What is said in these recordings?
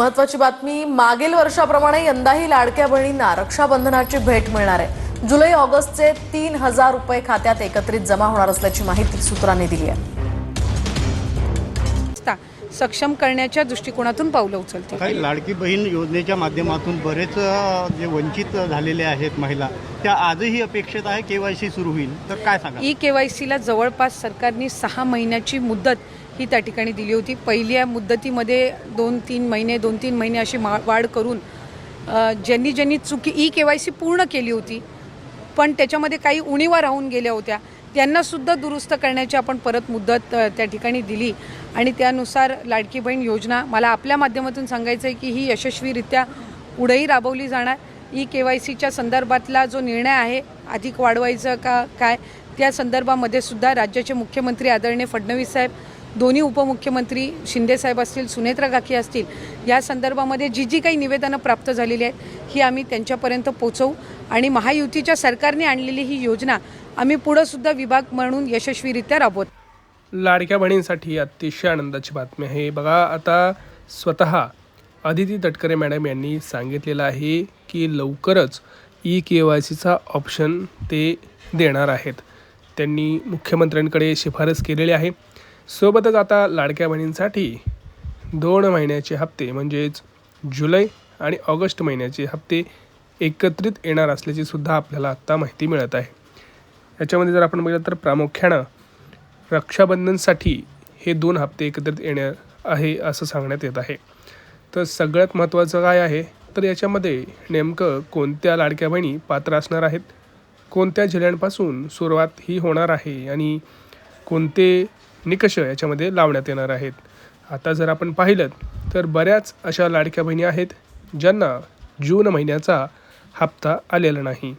महत्वाची बातमी, मागील वर्षाप्रमाणे यंदाही लाडक्या बहिणींना रक्षाबंधनाची भेट मिळणार आहे। जुलै ऑगस्टचे 3000 रुपये खात्यात एकत्रित जमा होणार असल्याची माहिती सूत्रांनी दिली आहे। सक्षम करण्याच्या दृष्टिकोनातून पावलं उचलते। काही लाडकी बहीण योजनेच्या माध्यमातून बरेच जे वंचित झालेले आहेत महिला, त्या आजही अपेक्षित आहे केवायसी सुरू होईल, तर काय सांगा? केवायसीला जवळपास सरकारने 6 महिन्याची मुदत ही त्या ठिकाणी दिली होती। पहिल्या मुदतीमध्ये 2-3 महिने अशी वाढ करून ज्यांनी केवायसी पूर्ण केली होती पण त्याच्यामध्ये काही उणीवा राहून गेल्या होत्या त्यांना सुद्धा दुरुस्त करण्याची आपण परत मुदत त्या ठिकाणी दिली आणि त्यानुसार लाडकी बहीण योजना, मला आपल्या माध्यमातून सांगायचं आहे की ही यशस्वीरित्या पुढेही राबवली जाणार। केवायसीच्या संदर्भातला जो निर्णय आहे अधिक वाढवायचं का काय, त्या संदर्भामध्ये सुद्धा राज्याचे मुख्यमंत्री आदरणीय फडणवीस साहेब, दोन्ही उपमुख्यमंत्री शिंदे साहेब असतील, सुनेत्रा काकी असतील, या संदर्भामध्ये जी काही निवेदनं प्राप्त झालेली आहेत ही आम्ही त्यांच्यापर्यंत पोहोचवू आणि महायुतीच्या सरकारने आणलेली ही योजना आम्ही पुढे सुद्धा विभाग म्हणून यशस्वीरित्या राबवत। लाडक्या बहिणींसाठी अतिशय आनंदाची बातमी आहे। बघा, आता स्वतः अदिती तटकरे मॅडम यांनी सांगितलेलं आहे की लवकरच केवायसीचा ऑप्शन ते देणार आहेत। त्यांनी मुख्यमंत्र्यांकडे शिफारस केलेली आहे। सोबतच आता लाडक्या बहिणींसाठी 2 महिन्याचे हप्ते म्हणजेच जुलै आणि ऑगस्ट महिन्याचे हप्ते एकत्रित येणार असल्याची सुद्धा आपल्याला आत्ता माहिती मिळत आहे। याच्यामध्ये जर आपण बघितलं तर प्रामुख्यानं रक्षाबंधनसाठी हे 2 हप्ते एकत्रित येणार आहे असं सांगण्यात येत आहे। तर सगळ्यात महत्त्वाचं काय आहे तर याच्यामध्ये नेमकं कोणत्या लाडक्या बहिणी पात्र असणार आहेत, कोणत्या जिल्ह्यांपासून सुरुवात ही होणार आहे आणि कोणते निकष याच्यामध्ये लावण्यात येणार आहेत। आता जर आपण पाहिलं तर बऱ्याच अशा लाडक्या बहिणी आहेत ज्यांना जून महिन्याचा हप्ता आलेला नाही।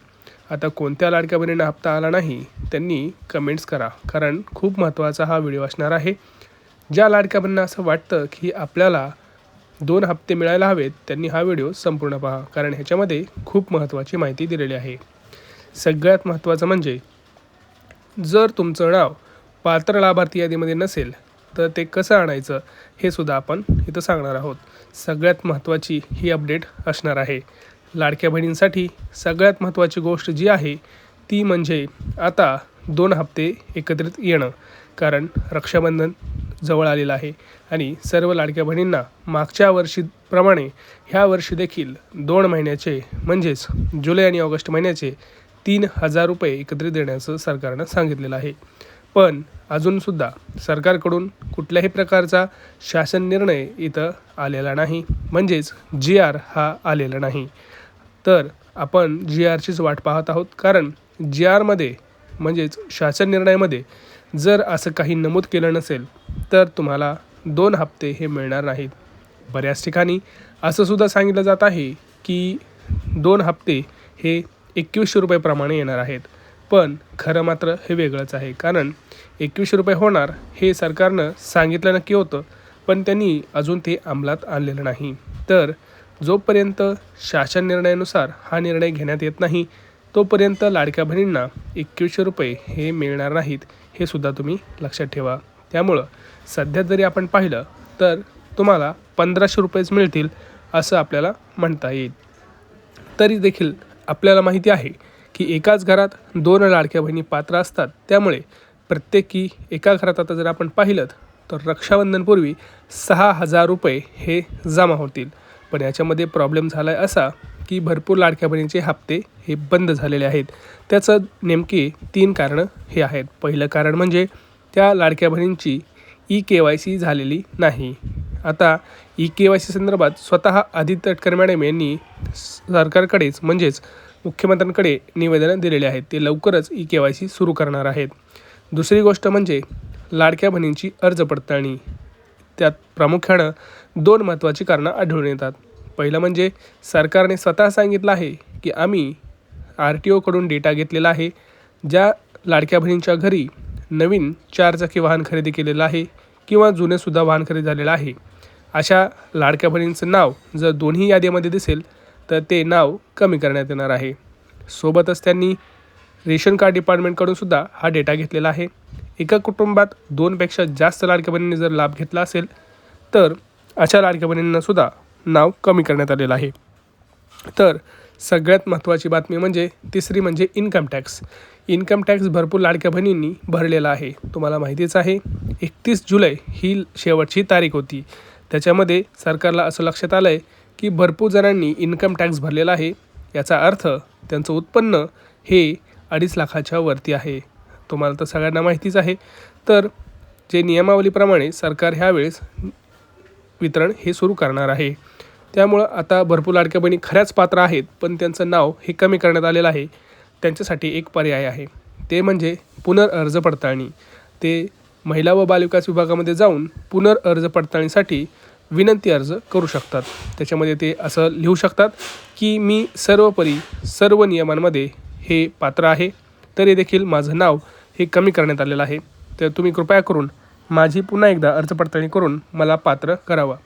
आता कोणत्या लाडक्या बहिणींना हप्ता आला नाही त्यांनी कमेंट्स करा, कारण खूप महत्त्वाचा हा व्हिडिओ असणार आहे। ज्या लाडक्या बहिणींना असं वाटतं की आपल्याला 2 हप्ते मिळायला हवेत त्यांनी हा व्हिडिओ संपूर्ण पहा, कारण ह्याच्यामध्ये खूप महत्त्वाची माहिती दिलेली आहे। सगळ्यात महत्त्वाचं म्हणजे जर तुमचं नाव पात्र लाभार्थी यादीमध्ये नसेल तर ते कसं आणायचं हे सुद्धा आपण इथं सांगणार आहोत। सगळ्यात महत्त्वाची ही अपडेट असणार आहे। लाडक्या बहिणींसाठी सगळ्यात महत्त्वाची गोष्ट जी आहे ती म्हणजे आता 2 हप्ते एकत्रित येणं, कारण रक्षाबंधन जवळ आलेलं आहे आणि सर्व लाडक्या बहिणींना मागच्या वर्षीप्रमाणे ह्या वर्षी देखील 2 महिन्याचे म्हणजेच जुलै आणि ऑगस्ट महिन्याचे 3000 रुपये एकत्रित देण्याचं सरकारनं सांगितलेलं आहे। पण अजूनसुद्धा सरकारकडून कुठल्याही प्रकारचा शासन निर्णय इथं आलेला नाही, म्हणजेच GR हा आलेला नाही। तर आपण GRचीच वाट पाहत आहोत, कारण GRमध्ये म्हणजेच शासन निर्णयामध्ये जर असं काही नमूद केलं नसेल तर तुम्हाला 2 हप्ते हे मिळणार नाहीत। बऱ्याच ठिकाणी असं सुद्धा सांगितलं जात आहे की 2 हप्ते हे 2100 रुपयेप्रमाणे येणार आहेत, पण खरं मात्र हे वेगळंच आहे। कारण 2100 रुपये होणार हे सरकारनं सांगितलं नक्की होतं, पण त्यांनी अजून ते अंमलात आणलेलं नाही। तर जोपर्यंत शासन निर्णयानुसार हा निर्णय घेण्यात येत नाही तोपर्यंत लाडक्या बहिणींना 2100 रुपये हे मिळणार नाहीत, हे सुद्धा तुम्ही लक्षात ठेवा। त्यामुळं सध्या जरी आपण पाहिलं तर तुम्हाला 1500 रुपयेच मिळतील असं आपल्याला म्हणता येईल। तरी देखील आपल्याला माहिती आहे की एकाच घरात 2 लाडक्या बहिणी पात्र असतात, त्यामुळे प्रत्येकी एका घरात आता जर आपण पाहिलं तर रक्षाबंधनपूर्वी 6000 रुपये हे जमा होतील। पण याच्यामध्ये प्रॉब्लेम झाला आहे असा की भरपूर लाडक्या बहिणींचे हप्ते हे बंद झालेले आहेत। त्याचं नेमके 3 कारणं हे आहेत। पहिलं कारण म्हणजे त्या लाडक्या बहिणींची केवायसी झालेली नाही। आता केवायसी संदर्भात स्वतः अदिती तटकरे मॅडम यांनी सरकारकडेच म्हणजेच मुख्यमंत्र्यांकडे निवेदनं दिलेले आहेत। ते लवकरच केवायसी सुरू करणार आहेत। दुसरी गोष्ट म्हणजे लाडक्या बहिणींची अर्ज पडताळणी, त्यात प्रामुख्यानं 2 महत्त्वाची कारणं आढळून येतात। पहिलं म्हणजे सरकारने स्वतः सांगितलं आहे की आम्ही RTOकडून डेटा घेतलेला आहे। ज्या लाडक्या बहिणींच्या घरी नवीन 4 चाकी वाहन खरेदी केलेलं आहे किंवा जुनेसुद्धा वाहन खरेदी झालेलं आहे, अशा लाडक्या बहिणींचं नाव जर दोन्ही यादीमध्ये दिसेल तर ते नाव कमी करण्यात येणार आहे। सोबतच त्यांनी रेशन कार्ड डिपार्टमेंटकडून सुद्धा हा डेटा घेतलेला आहे। एका कुटुंबात 2पेक्षा जास्त लाडक्या बहिणींनी जर लाभ घेतला असेल तर अशा लाडक्या बहिणींना सुद्धा नाव कमी करण्यात आलेलं आहे. तर सगळ्यात महत्त्वाची बातमी म्हणजे तिसरी म्हणजे इन्कम टॅक्स. इन्कम टॅक्स भरपूर लाडक्या बहिणींनी भरलेला आहे. तुम्हाला माहितीच आहे 31 जुलै ही शेवटची तारीख होती. त्याच्यामध्ये सरकारला असं लक्षात आलं आहे की भरपूर जणांनी इन्कम टॅक्स भरलेला आहे. याचा अर्थ त्यांचं उत्पन्न हे 2.5 लाखाच्या वरती आहे. तुम्हाला तर सगळ्यांना माहितीच आहे. तर जे नियमावलीप्रमाणे सरकार ह्यावेळेस वितरण हे सुरू करणार आहे. त्यामुळं आता भरपूर लाडक्या बहिणी खऱ्याच पात्र आहेत, पण त्यांचं नाव हे कमी करण्यात आलेलं आहे. त्यांच्यासाठी एक पर्याय आहे, ते म्हणजे पुनर्अर्ज पडताळणी. ते महिला व बालविकास विभागामध्ये जाऊन पुनर्अर्ज पडताळणीसाठी विनंती अर्ज करू शकतात. त्याच्यामध्ये ते असं लिहू शकतात की मी सर्वोपरी सर्व नियमांमध्ये हे पात्र आहे, तरी देखील माझं नाव हे कमी करण्यात आलेलं आहे. तर तुम्ही कृपया करून माझी पुन्हा एकदा अर्ज पडताळणी करून मला पात्र करावा.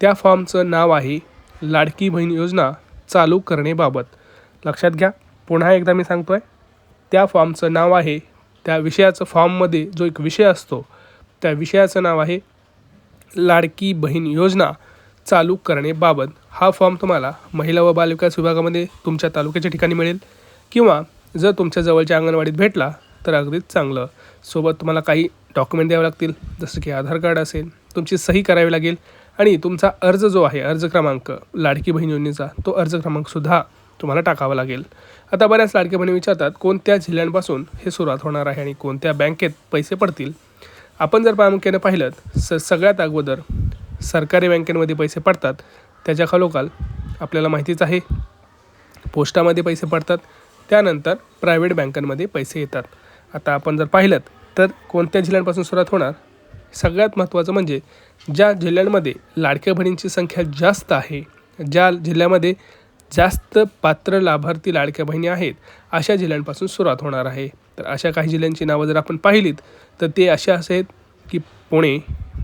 त्या फॉर्मचं नाव आहे लाडकी बहीण योजना चालू करणेबाबत. लक्षात घ्या, पुन्हा एकदा मी सांगतो आहे, त्या फॉर्मचं नाव आहे, त्या विषयाचं फॉर्ममध्ये जो एक विषय असतो त्या विषयाचं नाव आहे लाडकी बहीण योजना चालू करणेबाबत. हा फॉर्म तुम्हाला महिला व बालविकास विभागामध्ये तुमच्या तालुक्याच्या ठिकाणी मिळेल, किंवा जर तुमच्या जवळच्या अंगणवाडीत भेटला तर अगदीच चांगलं. सोबत तुम्हाला काही डॉक्युमेंट द्यावे लागतील, जसं की आधार कार्ड असेल, तुमची सही करावी लागेल, आणि तुमचा अर्ज जो आहे अर्ज क्रमांक लाडकी बहीण योजनेचा तो अर्ज क्रमांकसुद्धा तुम्हाला टाकावा लागेल. आता बऱ्याच लाडक्या बहिणी विचारतात कोणत्या जिल्ह्यांपासून हे सुरुवात होणार आहे आणि कोणत्या बँकेत पैसे पडतील. आपण जर प्रामुख्याने पाहिलं सगळ्यात अगोदर सरकारी बँकेमध्ये पैसे पडतात. त्याच्या खालोखाल आपल्याला माहितीच आहे पोस्टामध्ये पैसे पडतात. त्यानंतर प्रायव्हेट बँकांमध्ये पैसे येतात. आता आपण जर पाहिलं तर कोणत्या जिल्ह्यांपासून सुरुवात होणार, सगळ्यात महत्त्वाचं म्हणजे ज्या जिल्ह्यांमध्ये लाडक्या बहिणींची संख्या जास्त आहे, ज्या जिल्ह्यामध्ये जास्त पात्र लाभार्थी लाडक्या बहिणी आहेत, अशा जिल्ह्यांपासून सुरुवात होणार आहे. तर अशा काही जिल्ह्यांची नावं जर आपण पाहिलीत तर ते असे आहेत की पुणे,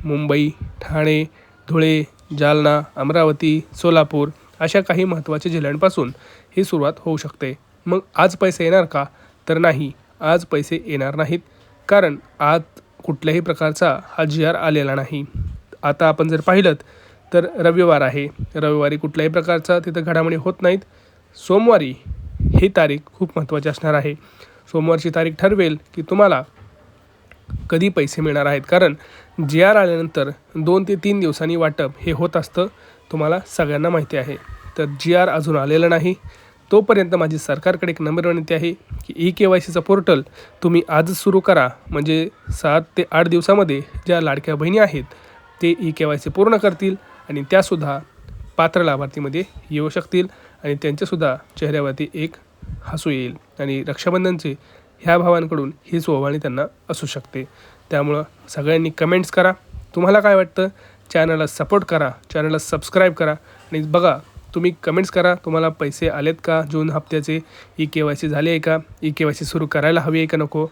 मुंबई, ठाणे, धुळे, जालना, अमरावती, सोलापूर अशा काही महत्त्वाच्या जिल्ह्यांपासून ही सुरुवात होऊ शकते. मग आज पैसे येणार का? तर नाही, आज पैसे येणार नाहीत, कारण आज कुठल्याही प्रकारचा हा GR आलेला नाही. आता आपण जर पाहिलं तर रविवार आहे, रविवारी कुठल्याही प्रकारचा तिथं घडामोडी होत नाहीत. सोमवारी ही तारीख खूप महत्त्वाची असणार आहे. सोमवारची तारीख ठरवेल की तुम्हाला कधी पैसे मिळणार आहेत, कारण GR आल्यानंतर 2 ते 3 दिवसांनी वाटप हे होत असतं, तुम्हाला सगळ्यांना माहिती आहे. तर GR अजून आलेलं नाही. तोपर्यंत माझी सरकारकडे एक नम्र विनंती आहे की EKYCचं पोर्टल तुम्ही आजच सुरू करा, म्हणजे 7 ते 8 दिवसामध्ये ज्या लाडक्या बहिणी आहेत ते EKYC पूर्ण करतील आणि त्यासुद्धा पात्र लाभार्थीमध्ये येऊ शकतील आणि त्यांच्यासुद्धा चेहऱ्यावरती एक हसू येईल. आणि रक्षाबंधनचे ह्या भावांकडून हीच ओवाळणी त्यांना असू शकते. त्यामुळं सगळ्यांनी कमेंट्स करा, तुम्हाला काय वाटतं, चॅनलला सपोर्ट करा, चॅनलला सबस्क्राईब करा आणि बघा तुम्ही कमेंट्स करा तुम्हाला पैसे आलेत का, जून हप्त्याचे EKYC झाले आहे का, EKYC सुरू करायला हवी आहे का नको.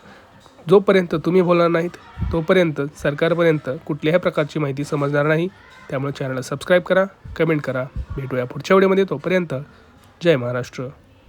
जोपर्यंत तुम्ही बोलणार नाहीत तोपर्यंत सरकारपर्यंत कुठल्याही प्रकारची माहिती समजणार नाही. त्यामुळे चॅनलला सबस्क्राईब करा, कमेंट करा. भेटूया पुढच्या व्हिडिओमध्ये. तोपर्यंत जय महाराष्ट्र.